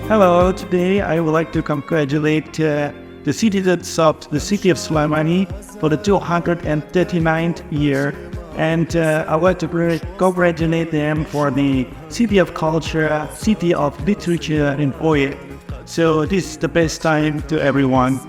Hello, today I would like to congratulate the citizens of the city of Slimani for the 239th year, and I would like to congratulate them for the City of Culture, City of Literature and Poet. So this is the best time to everyone.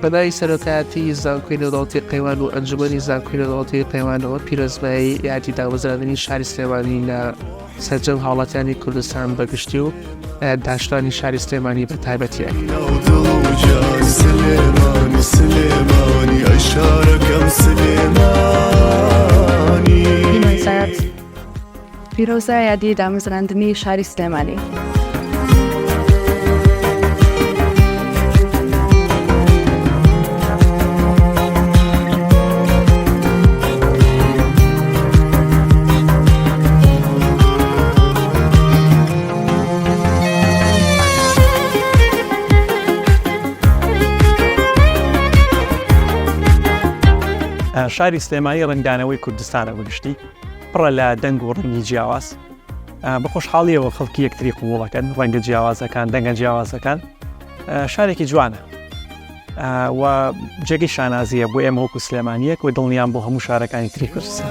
بەلای سەرۆکایەتی زانکۆی نێودەوڵەتی قەیوان و ئەنجومەنی زانکۆی نێودەوڵەتی قەیوانەوە پیرۆزبایی یادی دامەزراندنی شاری سلێمانی لە سەرجەم هاوڵاتیانی کوردستان بەگشتی و داشتانی شاری سلێمانی بە تایبەتیە. پیرۆزە یادی دامەزراندنی شاری سلێمانی. شاری سلێمانی ڕنگدانەوەی کوردستانە بەگشتی پڕە لە دەنگ و ڕەنگی جیاواز بە خۆشحاڵیەوە خەڵکی یەکتری قبوڵەکەن ڕەنگە جیاوازەکان دەنگە جیاوازەکان شارێکی جوانە و جێگەی شانازیە بۆ ئێمە وەکو سلێمانیەک و دڵنیان بۆ هەموو شارەکانی تری کوردستان.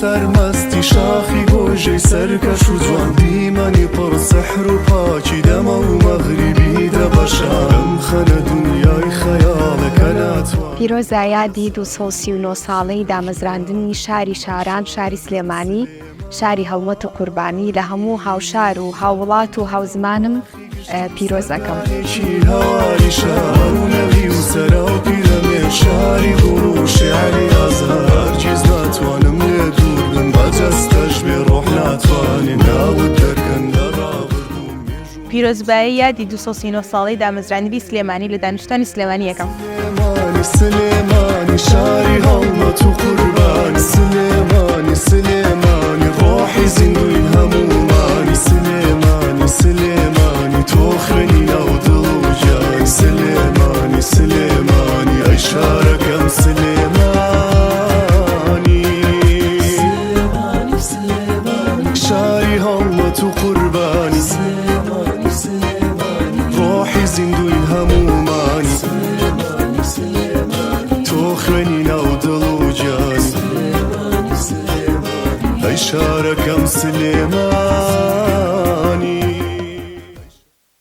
سەرمەستی شاخی گۆژەی سەرکەش و جوان دیمەنی پڕ سەحر و پاکی دەمە و مەغریبی دەبەشارم خەنە دنیای خەیاڵەکە ناتوان. پیرۆزە یادی 239 ساڵەی دامەزراندنی شاری شاران شاری سلێمانی شاری هەڵمەت و قوربانی لە هەموو هاوشار و هاوڵات و هاوزمانم پیرۆزەکەم. هەواری شار و نەوی و سەرا و پیرەمێ شاری گوڵ و شیعری ئازار هەرگیز ناتوانم لێ دوور بم بەجەستەش بێ ڕۆح ناتوانێ ناوت دەرکەن لە ڕابردوو. پیرۆزبایی یادی 239 ساڵەی دامەزراندنی سلێمانی لە دانیشتوانی سلێمانی یەکەم. سلێمانی شاری هەڵمەت و قوربانی سلێمانی سلێمانی ڕۆحی زیندوی هەمومانی سلێمانی سلێمانی تۆ خوێنی ناو دڵ و گیانی سلێمانی سلێمانی ئەی شارەکەم سلێمانی سلێمانی سلێمانی شاری هەڵمەت و قوربانی سلێمانی سلێمانی ڕۆحی زیندوی هەموو